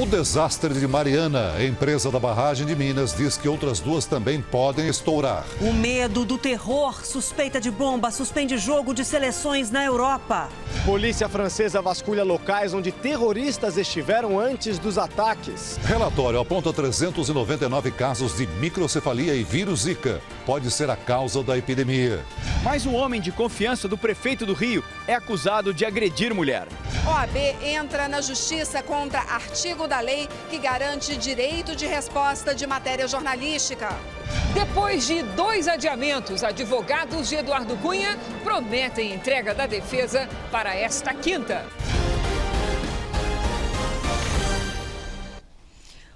O desastre de Mariana. A empresa da barragem de Minas diz que outras duas também podem estourar. O medo do terror. Suspeita de bomba suspende jogo de seleções na Europa. Polícia francesa vasculha locais onde terroristas estiveram antes dos ataques. Relatório aponta 399 casos de microcefalia e vírus Zika. Pode ser a causa da epidemia. Mas um homem de confiança do prefeito do Rio é acusado de agredir mulher. OAB entra na justiça contra artigo da lei que garante direito de resposta de matéria jornalística. Depois de 2 adiamentos, advogados de Eduardo Cunha prometem entrega da defesa para esta quinta.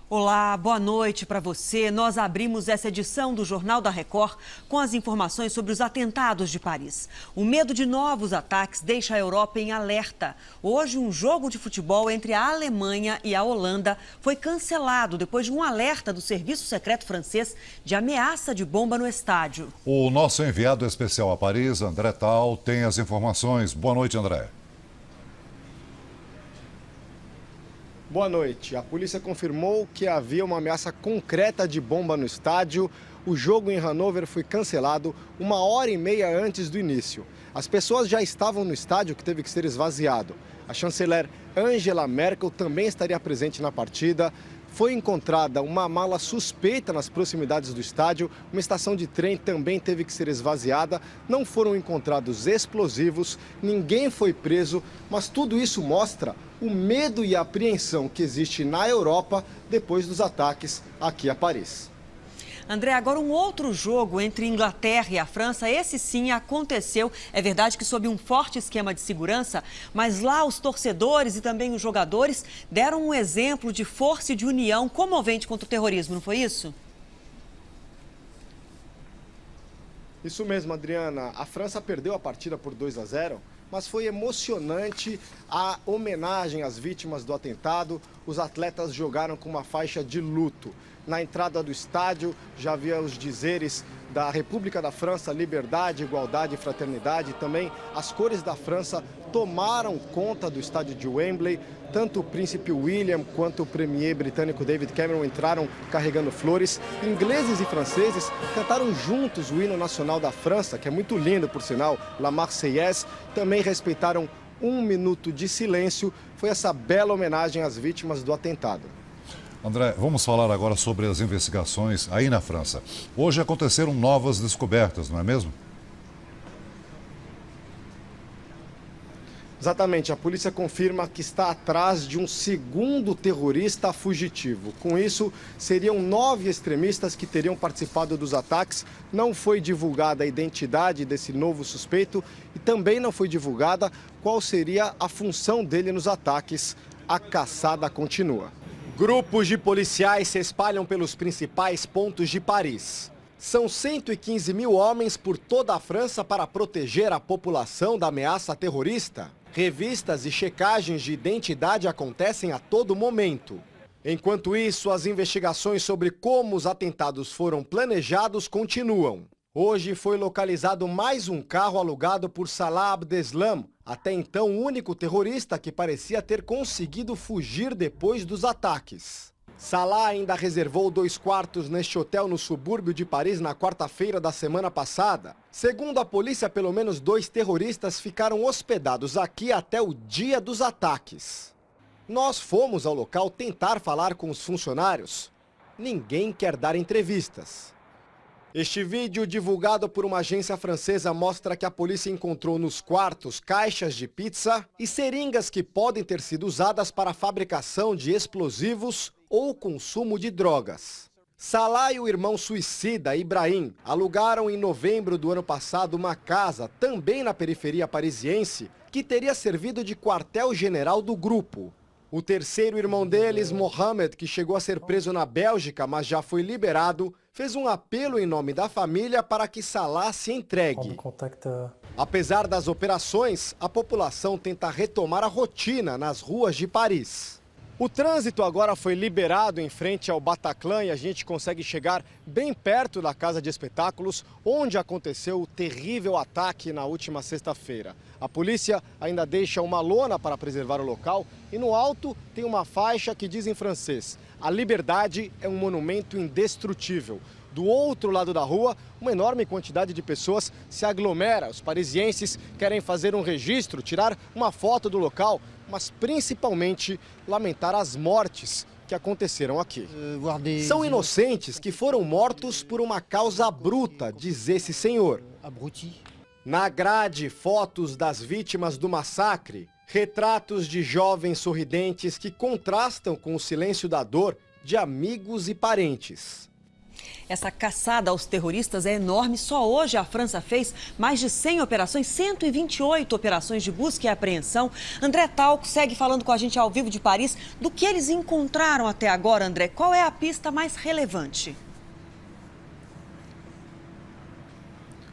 Olá, boa noite para você. Nós abrimos essa edição do Jornal da Record com as informações sobre os atentados de Paris. O medo de novos ataques deixa a Europa em alerta. Hoje, um jogo de futebol entre a Alemanha e a Holanda foi cancelado depois de um alerta do Serviço Secreto francês de ameaça de bomba no estádio. O nosso enviado especial a Paris, André Tal, tem as informações. Boa noite, André. Boa noite. A polícia confirmou que havia uma ameaça concreta de bomba no estádio. O jogo em Hannover foi cancelado 1h30 antes do início. As pessoas já estavam no estádio, que teve que ser esvaziado. A chanceler Angela Merkel também estaria presente na partida. Foi encontrada uma mala suspeita nas proximidades do estádio. Uma estação de trem também teve que ser esvaziada. Não foram encontrados explosivos, ninguém foi preso, mas tudo isso mostra o medo e a apreensão que existe na Europa depois dos ataques aqui a Paris. André, agora um outro jogo entre Inglaterra e a França, esse sim aconteceu. É verdade que sob um forte esquema de segurança, mas lá os torcedores e também os jogadores deram um exemplo de força e de união comovente contra o terrorismo, não foi isso? Isso mesmo, Adriana. A França perdeu a partida por 2-0, mas foi emocionante a homenagem às vítimas do atentado. Os atletas jogaram com uma faixa de luto. Na entrada do estádio já havia os dizeres da República da França, liberdade, igualdade e fraternidade. Também as cores da França tomaram conta do estádio de Wembley. Tanto o príncipe William quanto o premier britânico David Cameron entraram carregando flores. Ingleses e franceses cantaram juntos o hino nacional da França, que é muito lindo, por sinal, La Marseillaise. Também respeitaram 1 minuto de silêncio. Foi essa bela homenagem às vítimas do atentado. André, vamos falar agora sobre as investigações aí na França. Hoje aconteceram novas descobertas, não é mesmo? Exatamente, a polícia confirma que está atrás de um segundo terrorista fugitivo. Com isso, seriam 9 extremistas que teriam participado dos ataques. Não foi divulgada a identidade desse novo suspeito e também não foi divulgada qual seria a função dele nos ataques. A caçada continua. Grupos de policiais se espalham pelos principais pontos de Paris. São 115 mil homens por toda a França para proteger a população da ameaça terrorista. Revistas e checagens de identidade acontecem a todo momento. Enquanto isso, as investigações sobre como os atentados foram planejados continuam. Hoje foi localizado mais um carro alugado por Salah Abdeslam, até então o único terrorista que parecia ter conseguido fugir depois dos ataques. Salah ainda reservou 2 quartos neste hotel no subúrbio de Paris na quarta-feira da semana passada. Segundo a polícia, pelo menos 2 terroristas ficaram hospedados aqui até o dia dos ataques. Nós fomos ao local tentar falar com os funcionários. Ninguém quer dar entrevistas. Este vídeo, divulgado por uma agência francesa, mostra que a polícia encontrou nos quartos caixas de pizza e seringas que podem ter sido usadas para a fabricação de explosivos ou consumo de drogas. Salah e o irmão suicida, Ibrahim, alugaram em novembro do ano passado uma casa, também na periferia parisiense, que teria servido de quartel-general do grupo. O terceiro irmão deles, Mohamed, que chegou a ser preso na Bélgica, mas já foi liberado, fez um apelo em nome da família para que Salah se entregue. Apesar das operações, a população tenta retomar a rotina nas ruas de Paris. O trânsito agora foi liberado em frente ao Bataclan e a gente consegue chegar bem perto da casa de espetáculos, onde aconteceu o terrível ataque na última sexta-feira. A polícia ainda deixa uma lona para preservar o local e no alto tem uma faixa que diz em francês: "A liberdade é um monumento indestrutível". Do outro lado da rua, uma enorme quantidade de pessoas se aglomera. Os parisienses querem fazer um registro, tirar uma foto do local, mas principalmente lamentar as mortes que aconteceram aqui. São inocentes que foram mortos por uma causa bruta, diz esse senhor. Na grade, fotos das vítimas do massacre, retratos de jovens sorridentes que contrastam com o silêncio da dor de amigos e parentes. Essa caçada aos terroristas é enorme. Só hoje a França fez mais de 100 operações, 128 operações de busca e apreensão. André Talco segue falando com a gente ao vivo de Paris. Do que eles encontraram até agora, André? Qual é a pista mais relevante?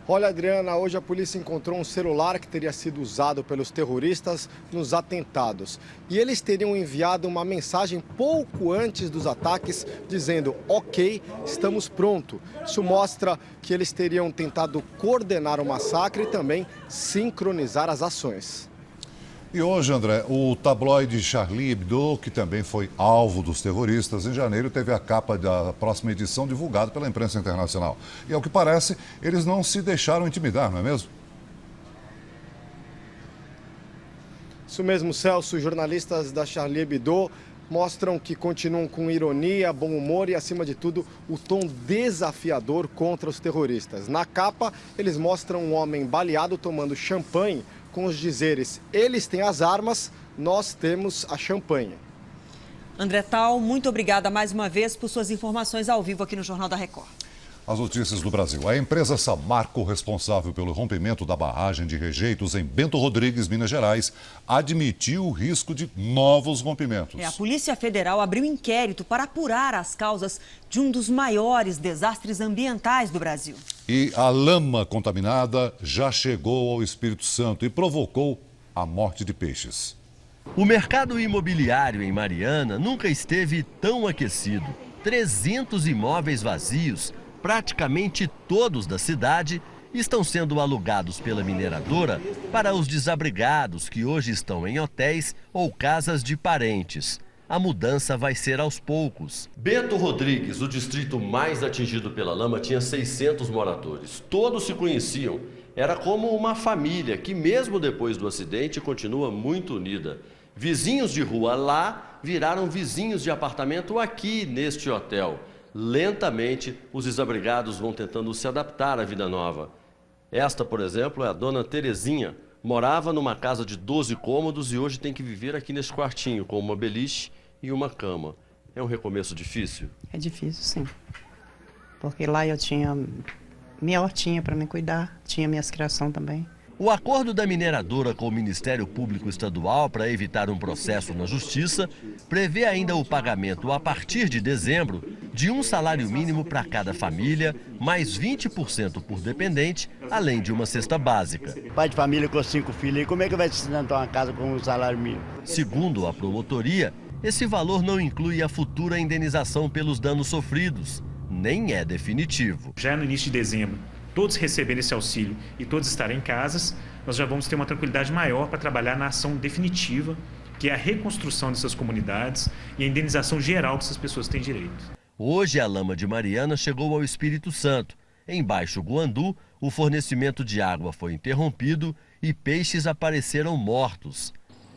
Olha, Adriana, hoje a polícia encontrou um celular que teria sido usado pelos terroristas nos atentados. E eles teriam enviado uma mensagem pouco antes dos ataques, dizendo: "Ok, estamos prontos". Isso mostra que eles teriam tentado coordenar o massacre e também sincronizar as ações. E hoje, André, o tabloide Charlie Hebdo, que também foi alvo dos terroristas, em janeiro teve a capa da próxima edição divulgada pela imprensa internacional. E, ao que parece, eles não se deixaram intimidar, não é mesmo? Isso mesmo, Celso. Os jornalistas da Charlie Hebdo mostram que continuam com ironia, bom humor e, acima de tudo, o tom desafiador contra os terroristas. Na capa, eles mostram um homem baleado tomando champanhe, com os dizeres: "Eles têm as armas, nós temos a champanhe". André Tal, muito obrigada mais uma vez por suas informações ao vivo aqui no Jornal da Record. As notícias do Brasil. A empresa Samarco, responsável pelo rompimento da barragem de rejeitos em Bento Rodrigues, Minas Gerais, admitiu o risco de novos rompimentos. A Polícia Federal abriu inquérito para apurar as causas de um dos maiores desastres ambientais do Brasil. E a lama contaminada já chegou ao Espírito Santo e provocou a morte de peixes. O mercado imobiliário em Mariana nunca esteve tão aquecido. 300 imóveis vazios, praticamente todos da cidade, estão sendo alugados pela mineradora para os desabrigados que hoje estão em hotéis ou casas de parentes. A mudança vai ser aos poucos. Bento Rodrigues, o distrito mais atingido pela lama, tinha 600 moradores. Todos se conheciam. Era como uma família que, mesmo depois do acidente, continua muito unida. Vizinhos de rua lá viraram vizinhos de apartamento aqui neste hotel. Lentamente, os desabrigados vão tentando se adaptar à vida nova. Esta, por exemplo, é a dona Terezinha. Morava numa casa de 12 cômodos e hoje tem que viver aqui nesse quartinho, com uma beliche e uma cama. É um recomeço difícil? É difícil, sim. Porque lá eu tinha minha hortinha para me cuidar, tinha minhas criações também. O acordo da mineradora com o Ministério Público Estadual para evitar um processo na Justiça prevê ainda o pagamento, a partir de dezembro, de um salário mínimo para cada família, mais 20% por dependente, além de uma cesta básica. Pai de família com 5 filhos, como é que vai sustentar uma casa com um salário mínimo? Segundo a promotoria, esse valor não inclui a futura indenização pelos danos sofridos, nem é definitivo. Já no início de dezembro, todos receberem esse auxílio e todos estarem em casas, nós já vamos ter uma tranquilidade maior para trabalhar na ação definitiva, que é a reconstrução dessas comunidades e a indenização geral que essas pessoas têm direito. Hoje a lama de Mariana chegou ao Espírito Santo. Em Baixo Guandu, o fornecimento de água foi interrompido e peixes apareceram mortos.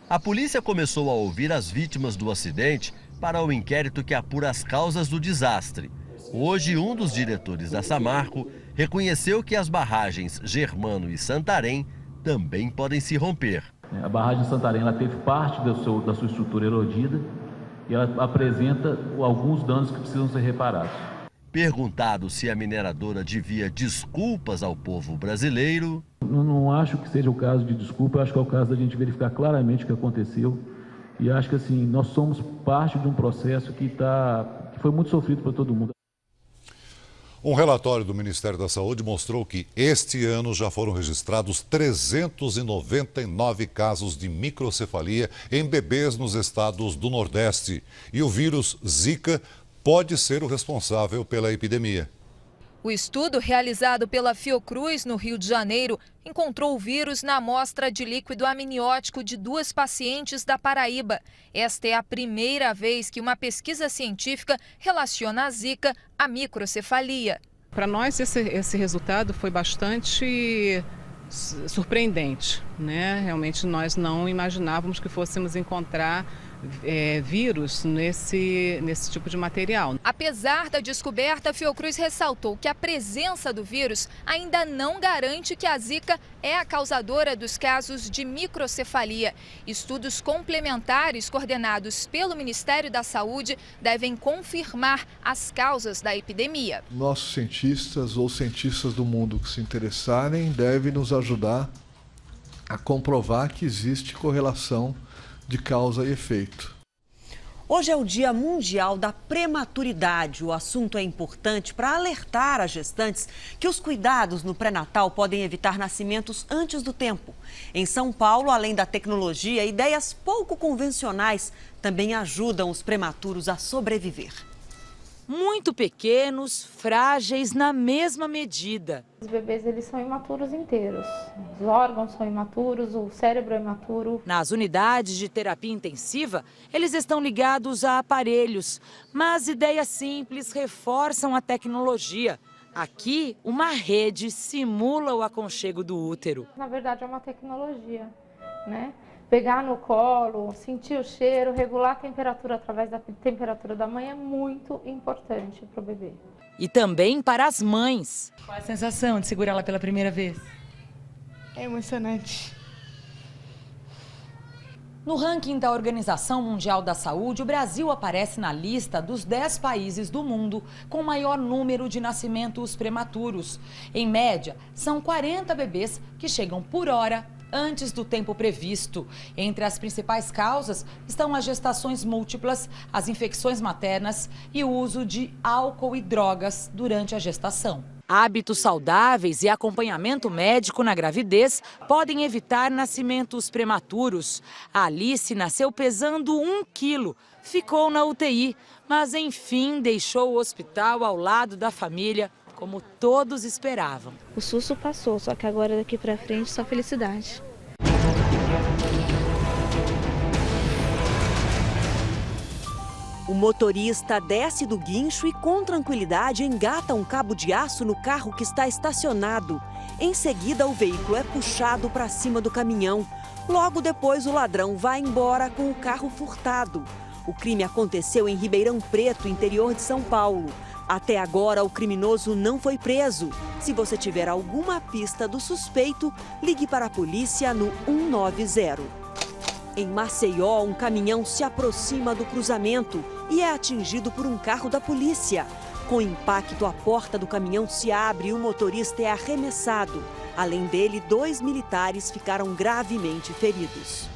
A polícia começou a ouvir as vítimas do acidente para o inquérito que apura as causas do desastre. Hoje, um dos diretores da Samarco reconheceu que as barragens Germano e Santarém também podem se romper. A barragem Santarém ela teve parte da sua estrutura erodida e ela apresenta alguns danos que precisam ser reparados. Perguntado se a mineradora devia desculpas ao povo brasileiro... Não acho que seja o caso de desculpa, acho que é o caso da gente verificar claramente o que aconteceu. E acho que assim, nós somos parte de um processo que foi muito sofrido para todo mundo. Um relatório do Ministério da Saúde mostrou que este ano já foram registrados 399 casos de microcefalia em bebês nos estados do Nordeste. E o vírus Zika pode ser o responsável pela epidemia. O estudo realizado pela Fiocruz, no Rio de Janeiro, encontrou o vírus na amostra de líquido amniótico de 2 pacientes da Paraíba. Esta é a primeira vez que uma pesquisa científica relaciona a Zika à microcefalia. Para nós, esse resultado foi bastante surpreendente, né? Realmente nós não imaginávamos que fôssemos encontrar vírus nesse tipo de material. Apesar da descoberta, a Fiocruz ressaltou que a presença do vírus ainda não garante que a Zika é a causadora dos casos de microcefalia. Estudos complementares coordenados pelo Ministério da Saúde devem confirmar as causas da epidemia. Nossos cientistas ou cientistas do mundo que se interessarem devem nos ajudar a comprovar que existe correlação de causa e efeito. Hoje é o Dia Mundial da Prematuridade. O assunto é importante para alertar as gestantes que os cuidados no pré-natal podem evitar nascimentos antes do tempo. Em São Paulo, além da tecnologia, ideias pouco convencionais também ajudam os prematuros a sobreviver. Muito pequenos, frágeis na mesma medida. Os bebês eles são imaturos inteiros. Os órgãos são imaturos, o cérebro é imaturo. Nas unidades de terapia intensiva, eles estão ligados a aparelhos, mas ideias simples reforçam a tecnologia. Aqui, uma rede simula o aconchego do útero. Na verdade, é uma tecnologia, né? Pegar no colo, sentir o cheiro, regular a temperatura através da temperatura da mãe é muito importante para o bebê. E também para as mães. Qual a sensação de segurá-la pela primeira vez? É emocionante. No ranking da Organização Mundial da Saúde, o Brasil aparece na lista dos 10 países do mundo com maior número de nascimentos prematuros. Em média, são 40 bebês que chegam por hora antes do tempo previsto. Entre as principais causas estão as gestações múltiplas, as infecções maternas e o uso de álcool e drogas durante a gestação. Hábitos saudáveis e acompanhamento médico na gravidez podem evitar nascimentos prematuros. A Alice nasceu pesando 1 quilo, ficou na UTI, mas enfim deixou o hospital ao lado da família, como todos esperavam. O susto passou, só que agora daqui para frente só felicidade. O motorista desce do guincho e com tranquilidade engata um cabo de aço no carro que está estacionado. Em seguida, o veículo é puxado para cima do caminhão. Logo depois, o ladrão vai embora com o carro furtado. O crime aconteceu em Ribeirão Preto, interior de São Paulo. Até agora, o criminoso não foi preso. Se você tiver alguma pista do suspeito, ligue para a polícia no 190. Em Maceió, um caminhão se aproxima do cruzamento e é atingido por um carro da polícia. Com impacto, a porta do caminhão se abre e o motorista é arremessado. Além dele, 2 militares ficaram gravemente feridos.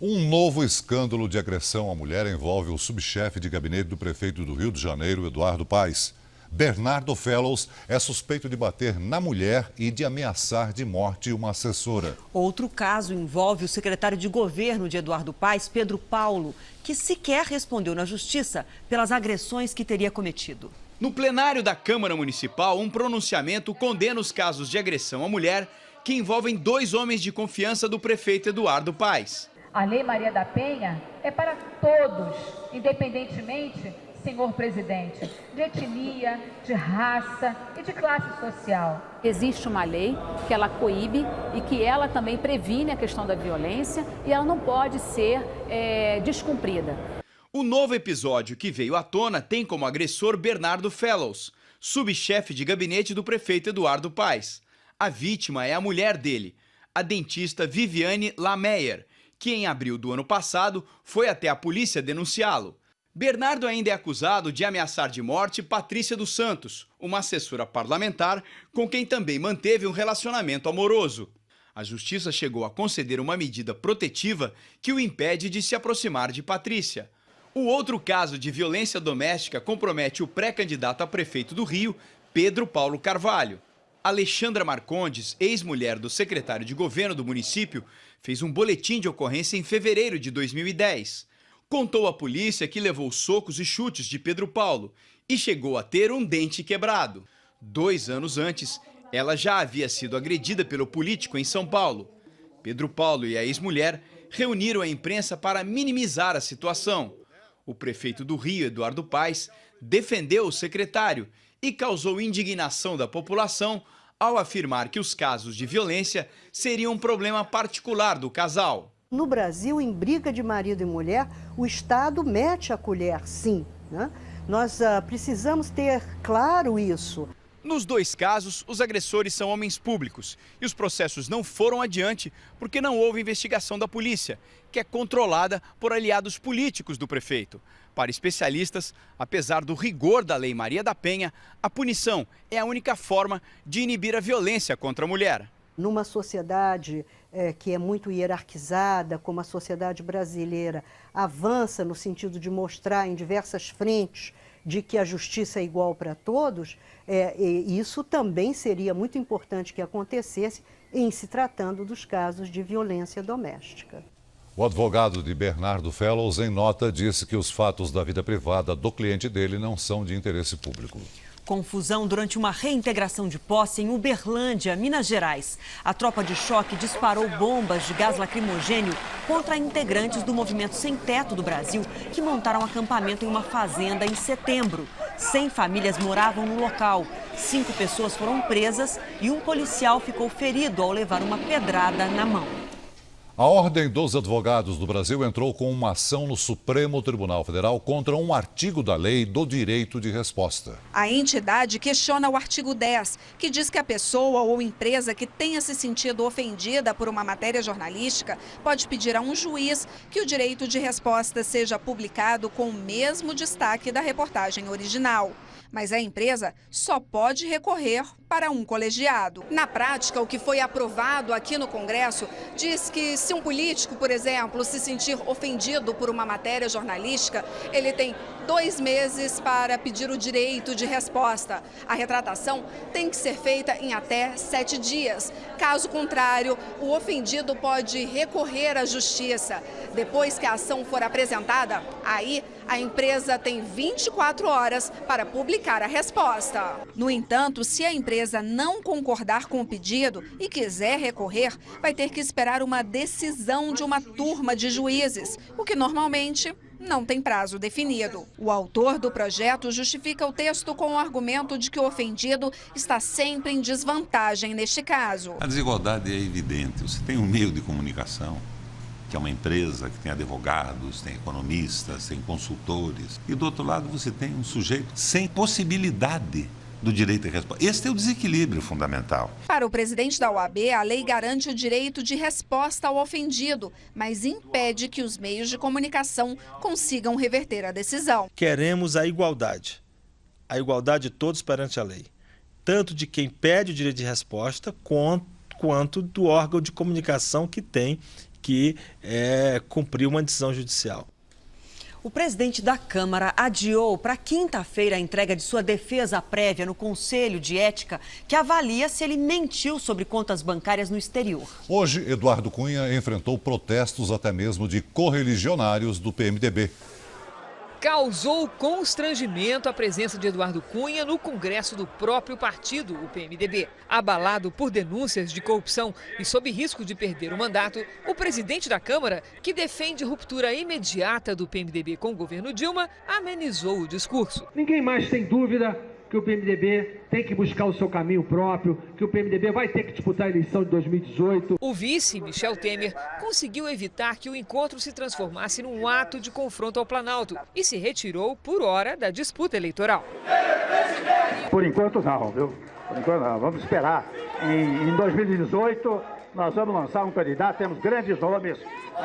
Um novo escândalo de agressão à mulher envolve o subchefe de gabinete do prefeito do Rio de Janeiro, Eduardo Paes. Bernardo Fellows é suspeito de bater na mulher e de ameaçar de morte uma assessora. Outro caso envolve o secretário de governo de Eduardo Paes, Pedro Paulo, que sequer respondeu na justiça pelas agressões que teria cometido. No plenário da Câmara Municipal, um pronunciamento condena os casos de agressão à mulher que envolvem 2 homens de confiança do prefeito Eduardo Paes. A Lei Maria da Penha é para todos, independentemente, senhor presidente, de etnia, de raça e de classe social. Existe uma lei que ela coíbe e que ela também previne a questão da violência e ela não pode ser descumprida. O novo episódio que veio à tona tem como agressor Bernardo Fellows, subchefe de gabinete do prefeito Eduardo Paes. A vítima é a mulher dele, a dentista Viviane Lameyer, que em abril do ano passado foi até a polícia denunciá-lo. Bernardo ainda é acusado de ameaçar de morte Patrícia dos Santos, uma assessora parlamentar com quem também manteve um relacionamento amoroso. A justiça chegou a conceder uma medida protetiva que o impede de se aproximar de Patrícia. O outro caso de violência doméstica compromete o pré-candidato a prefeito do Rio, Pedro Paulo Carvalho. Alexandra Marcondes, ex-mulher do secretário de governo do município, fez um boletim de ocorrência em fevereiro de 2010. Contou à polícia que levou socos e chutes de Pedro Paulo e chegou a ter um dente quebrado. 2 anos antes, ela já havia sido agredida pelo político em São Paulo. Pedro Paulo e a ex-mulher reuniram a imprensa para minimizar a situação. O prefeito do Rio, Eduardo Paes, defendeu o secretário e causou indignação da população ao afirmar que os casos de violência seriam um problema particular do casal. No Brasil, em briga de marido e mulher, o Estado mete a colher, sim, né? Nós precisamos ter claro isso. Nos 2 casos, os agressores são homens públicos e os processos não foram adiante porque não houve investigação da polícia, que é controlada por aliados políticos do prefeito. Para especialistas, apesar do rigor da Lei Maria da Penha, a punição é a única forma de inibir a violência contra a mulher. Numa sociedade que é muito hierarquizada, como a sociedade brasileira, avança no sentido de mostrar em diversas frentes de que a justiça é igual para todos, isso também seria muito importante que acontecesse em se tratando dos casos de violência doméstica. O advogado de Bernardo Fellows, em nota, disse que os fatos da vida privada do cliente dele não são de interesse público. Confusão durante uma reintegração de posse em Uberlândia, Minas Gerais. A tropa de choque disparou bombas de gás lacrimogênio contra integrantes do Movimento Sem Teto do Brasil, que montaram acampamento em uma fazenda em setembro. 100 famílias moravam no local. 5 pessoas foram presas e um policial ficou ferido ao levar uma pedrada na mão. A Ordem dos Advogados do Brasil entrou com uma ação no Supremo Tribunal Federal contra um artigo da lei do direito de resposta. A entidade questiona o artigo 10, que diz que a pessoa ou empresa que tenha se sentido ofendida por uma matéria jornalística pode pedir a um juiz que o direito de resposta seja publicado com o mesmo destaque da reportagem original. Mas a empresa só pode recorrer para um colegiado. Na prática, o que foi aprovado aqui no Congresso diz que se um político, por exemplo, se sentir ofendido por uma matéria jornalística, ele tem 2 meses para pedir o direito de resposta. A retratação tem que ser feita em até 7 dias. Caso contrário, o ofendido pode recorrer à justiça. Depois que a ação for apresentada, aí a empresa tem 24 horas para publicar a resposta. No entanto, se a empresa não concordar com o pedido e quiser recorrer, vai ter que esperar uma decisão de uma turma de juízes, o que normalmente não tem prazo definido. O autor do projeto justifica o texto com o argumento de que o ofendido está sempre em desvantagem neste caso. A desigualdade é evidente. Você tem um meio de comunicação, que é uma empresa que tem advogados, tem economistas, tem consultores. E do outro lado você tem um sujeito sem possibilidade do direito de resposta. Esse é o desequilíbrio fundamental. Para o presidente da OAB, a lei garante o direito de resposta ao ofendido, mas impede que os meios de comunicação consigam reverter a decisão. Queremos a igualdade de todos perante a lei, tanto de quem pede o direito de resposta, quanto do órgão de comunicação que tem que cumprir uma decisão judicial. O presidente da Câmara adiou para quinta-feira a entrega de sua defesa prévia no Conselho de Ética, que avalia se ele mentiu sobre contas bancárias no exterior. Hoje, Eduardo Cunha enfrentou protestos até mesmo de correligionários do PMDB. Causou constrangimento a presença de Eduardo Cunha no Congresso do próprio partido, o PMDB. Abalado por denúncias de corrupção e sob risco de perder o mandato, o presidente da Câmara, que defende ruptura imediata do PMDB com o governo Dilma, amenizou o discurso. Ninguém mais tem dúvida que o PMDB tem que buscar o seu caminho próprio, que o PMDB vai ter que disputar a eleição de 2018. O vice, Michel Temer, conseguiu evitar que o encontro se transformasse num ato de confronto ao Planalto e se retirou por hora da disputa eleitoral. Por enquanto não, viu? Por enquanto não. Vamos esperar. Em 2018, nós vamos lançar um candidato, temos grandes nomes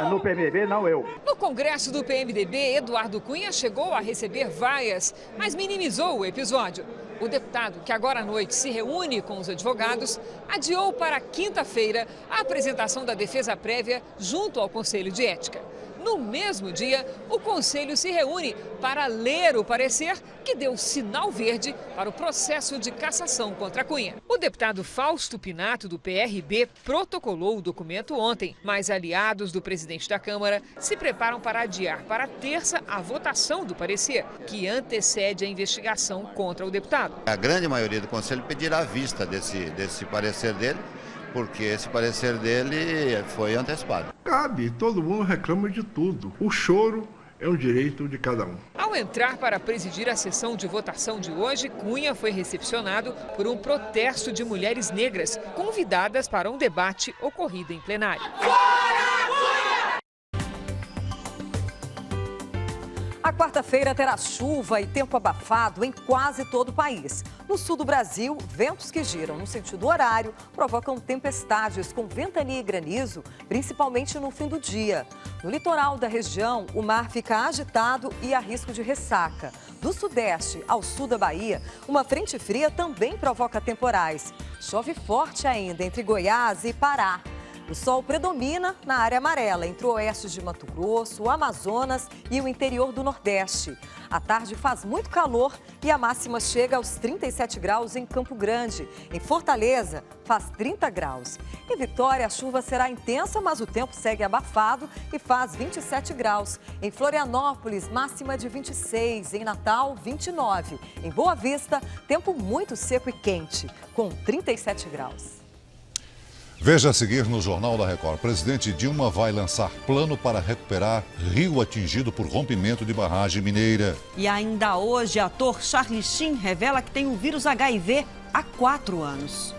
no PMDB, não eu. No Congresso do PMDB, Eduardo Cunha chegou a receber vaias, mas minimizou o episódio. O deputado, que agora à noite se reúne com os advogados, adiou para quinta-feira a apresentação da defesa prévia junto ao Conselho de Ética. No mesmo dia, o Conselho se reúne para ler o parecer que deu sinal verde para o processo de cassação contra Cunha. O deputado Fausto Pinato, do PRB, protocolou o documento ontem, mas aliados do presidente da Câmara se preparam para adiar para terça a votação do parecer, que antecede a investigação contra o deputado. A grande maioria do Conselho pedirá a vista desse parecer dele, porque esse parecer dele foi antecipado. Cabe, todo mundo reclama de tudo. O choro é um direito de cada um. Ao entrar para presidir a sessão de votação de hoje, Cunha foi recepcionado por um protesto de mulheres negras, convidadas para um debate ocorrido em plenário. A quarta-feira terá chuva e tempo abafado em quase todo o país. No sul do Brasil, ventos que giram no sentido horário provocam tempestades com ventania e granizo, principalmente no fim do dia. No litoral da região, o mar fica agitado e há risco de ressaca. Do sudeste ao sul da Bahia, uma frente fria também provoca temporais. Chove forte ainda entre Goiás e Pará. O sol predomina na área amarela, entre o oeste de Mato Grosso, o Amazonas e o interior do Nordeste. À tarde faz muito calor e a máxima chega aos 37 graus em Campo Grande. Em Fortaleza, faz 30 graus. Em Vitória, a chuva será intensa, mas o tempo segue abafado e faz 27 graus. Em Florianópolis, máxima de 26. Em Natal, 29. Em Boa Vista, tempo muito seco e quente, com 37 graus. Veja a seguir no Jornal da Record. O presidente Dilma vai lançar plano para recuperar rio atingido por rompimento de barragem mineira. E ainda hoje, ator Charlie Sheen revela que tem o vírus HIV há 4 anos.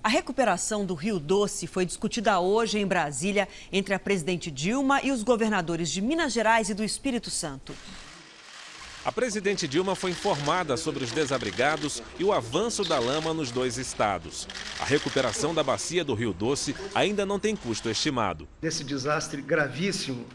A recuperação do Rio Doce foi discutida hoje em Brasília entre a presidente Dilma e os governadores de Minas Gerais e do Espírito Santo. A presidente Dilma foi informada sobre os desabrigados e o avanço da lama nos 2 estados. A recuperação da bacia do Rio Doce ainda não tem custo estimado. Desse desastre gravíssimo,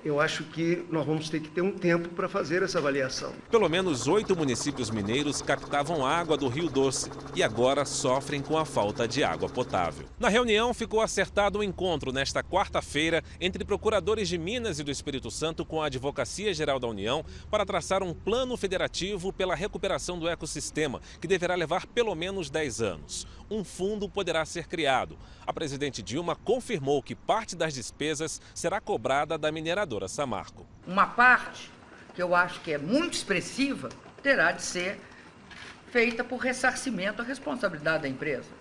eu acho que nós vamos ter que ter um tempo para fazer essa avaliação. Pelo menos 8 municípios mineiros captavam água do Rio Doce e agora sofrem com a falta de água potável. Na reunião ficou acertado um encontro nesta quarta-feira entre procuradores de Minas e do Espírito Santo com a Advocacia Geral da União para traçar um plano federativo pela recuperação do ecossistema, que deverá levar pelo menos 10 anos. Um fundo poderá ser criado. A presidente Dilma confirmou que parte das despesas será cobrada da mineradora Samarco. Uma parte, que eu acho que é muito expressiva, terá de ser feita por ressarcimento à responsabilidade da empresa.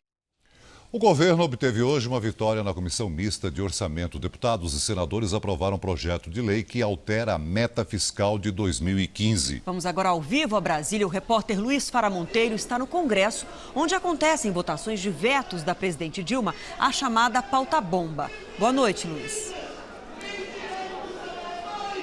O governo obteve hoje uma vitória na Comissão Mista de Orçamento. Deputados e senadores aprovaram um projeto de lei que altera a meta fiscal de 2015. Vamos agora ao vivo a Brasília. O repórter Luiz Fara Monteiro está no Congresso, onde acontecem votações de vetos da presidente Dilma, a chamada pauta-bomba. Boa noite, Luiz.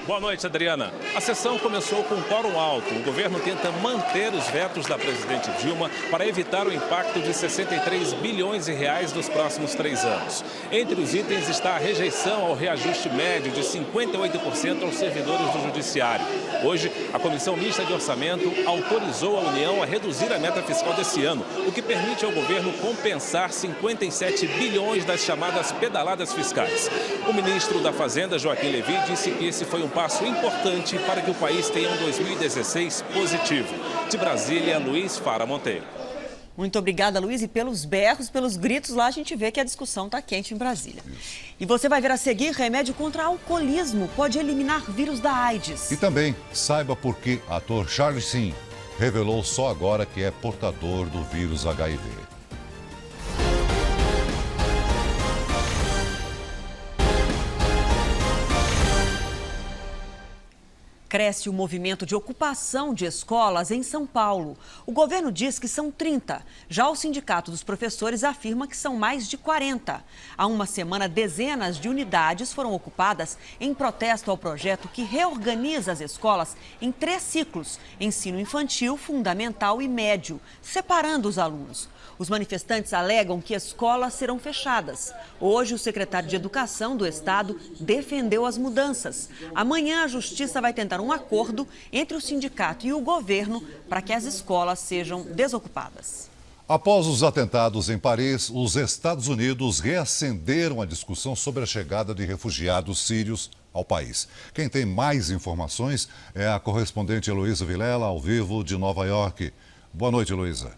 Boa noite, Adriana. A sessão começou com quórum alto. O governo tenta manter os vetos da presidente Dilma para evitar o impacto de 63 bilhões de reais nos próximos 3 anos. Entre os itens está a rejeição ao reajuste médio de 58% aos servidores do Judiciário. Hoje, a Comissão Mista de Orçamento autorizou a União a reduzir a meta fiscal desse ano, o que permite ao governo compensar 57 bilhões das chamadas pedaladas fiscais. O ministro da Fazenda, Joaquim Levy, disse que esse foi um passo importante para que o país tenha um 2016 positivo. De Brasília, Luiz Fara Monteiro. Muito obrigada, Luiz. E pelos berros, pelos gritos lá, a gente vê que a discussão está quente em Brasília. Isso. E você vai ver a seguir, remédio contra alcoolismo pode eliminar vírus da AIDS. E também, saiba por que ator Charlie Sheen revelou só agora que é portador do vírus HIV. Cresce o movimento de ocupação de escolas em São Paulo. O governo diz que são 30. Já o Sindicato dos Professores afirma que são mais de 40. Há uma semana, dezenas de unidades foram ocupadas em protesto ao projeto que reorganiza as escolas em 3 ciclos: ensino infantil, fundamental e médio, separando os alunos. Os manifestantes alegam que escolas serão fechadas. Hoje, o secretário de Educação do estado defendeu as mudanças. Amanhã, a Justiça vai tentar um acordo entre o sindicato e o governo para que as escolas sejam desocupadas. Após os atentados em Paris, os Estados Unidos reacenderam a discussão sobre a chegada de refugiados sírios ao país. Quem tem mais informações é a correspondente Heloísa Vilela, ao vivo de Nova York. Boa noite, Heloísa.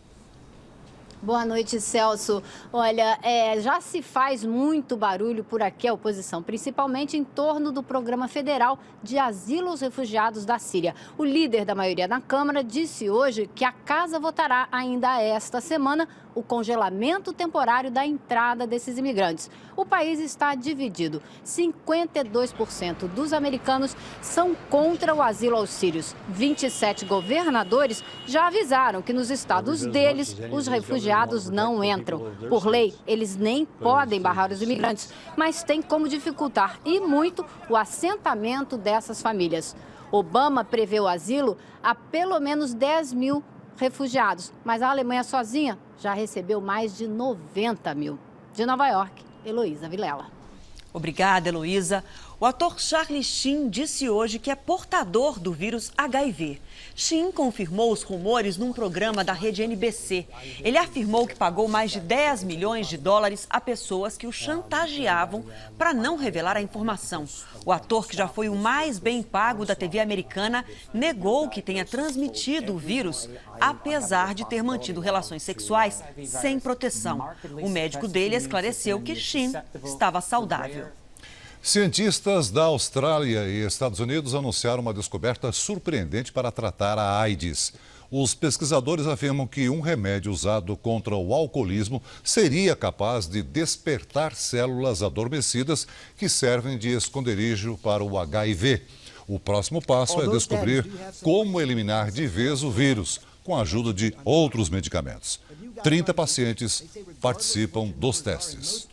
Boa noite, Celso. Olha, já se faz muito barulho por aqui a oposição, principalmente em torno do Programa Federal de Asilo aos Refugiados da Síria. O líder da maioria na Câmara disse hoje que a casa votará ainda esta semana o congelamento temporário da entrada desses imigrantes. O país está dividido. 52% dos americanos são contra o asilo aos sírios. 27 governadores já avisaram que nos estados deles os refugiados não entram. Por lei, eles nem podem barrar os imigrantes, mas tem como dificultar e muito o assentamento dessas famílias. Obama prevê o asilo a pelo menos 10 mil refugiados, mas a Alemanha sozinha já recebeu mais de 90 mil. De Nova York, Heloísa Vilela. Obrigada, Heloísa. O ator Charlie Sheen disse hoje que é portador do vírus HIV. Sheen confirmou os rumores num programa da rede NBC. Ele afirmou que pagou mais de 10 milhões de dólares a pessoas que o chantageavam para não revelar a informação. O ator, que já foi o mais bem pago da TV americana, negou que tenha transmitido o vírus, apesar de ter mantido relações sexuais sem proteção. O médico dele esclareceu que Sheen estava saudável. Cientistas da Austrália e Estados Unidos anunciaram uma descoberta surpreendente para tratar a AIDS. Os pesquisadores afirmam que um remédio usado contra o alcoolismo seria capaz de despertar células adormecidas que servem de esconderijo para o HIV. O próximo passo é descobrir como eliminar de vez o vírus, com a ajuda de outros medicamentos. 30 pacientes participam dos testes.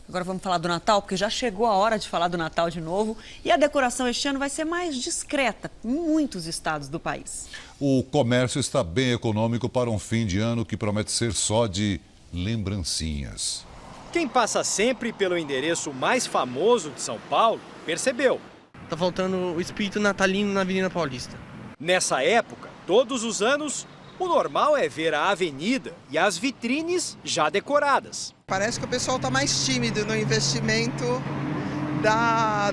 Agora vamos falar do Natal, porque já chegou a hora de falar do Natal de novo. E a decoração este ano vai ser mais discreta em muitos estados do país. O comércio está bem econômico para um fim de ano que promete ser só de lembrancinhas. Quem passa sempre pelo endereço mais famoso de São Paulo percebeu. Tá faltando o espírito natalino na Avenida Paulista. Nessa época, todos os anos, o normal é ver a avenida e as vitrines já decoradas. Parece que o pessoal está mais tímido no investimento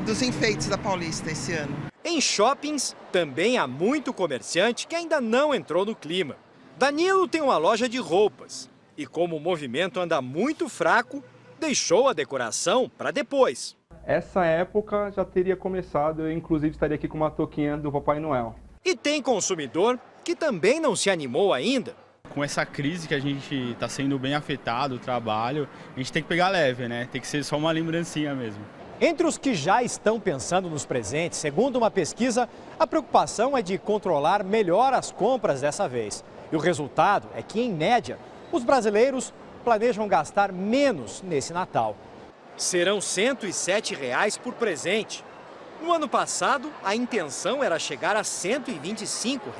dos enfeites da Paulista esse ano. Em shoppings, também há muito comerciante que ainda não entrou no clima. Danilo tem uma loja de roupas e, como o movimento anda muito fraco, deixou a decoração para depois. Essa época já teria começado, eu inclusive estaria aqui com uma touquinha do Papai Noel. E tem consumidor que também não se animou ainda. Com essa crise que a gente está sendo bem afetado, o trabalho, a gente tem que pegar leve, né? Tem que ser só uma lembrancinha mesmo. Entre os que já estão pensando nos presentes, segundo uma pesquisa, a preocupação é de controlar melhor as compras dessa vez. E o resultado é que, em média, os brasileiros planejam gastar menos nesse Natal. Serão R$ 107 por presente. No ano passado, a intenção era chegar a R$ 125.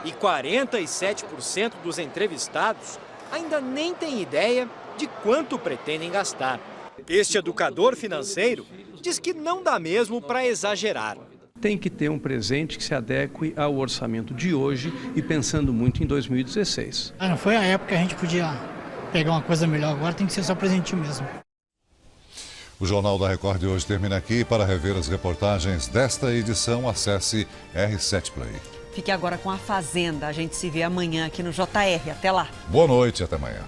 E 47% dos entrevistados ainda nem têm ideia de quanto pretendem gastar. Este educador financeiro diz que não dá mesmo para exagerar. Tem que ter um presente que se adeque ao orçamento de hoje e pensando muito em 2016. Não foi a época que a gente podia pegar uma coisa melhor, agora tem que ser só presentinho mesmo. O Jornal da Record de hoje termina aqui. Para rever as reportagens desta edição, acesse R7 Play. Fique agora com a Fazenda. A gente se vê amanhã aqui no JR. Até lá. Boa noite e até amanhã.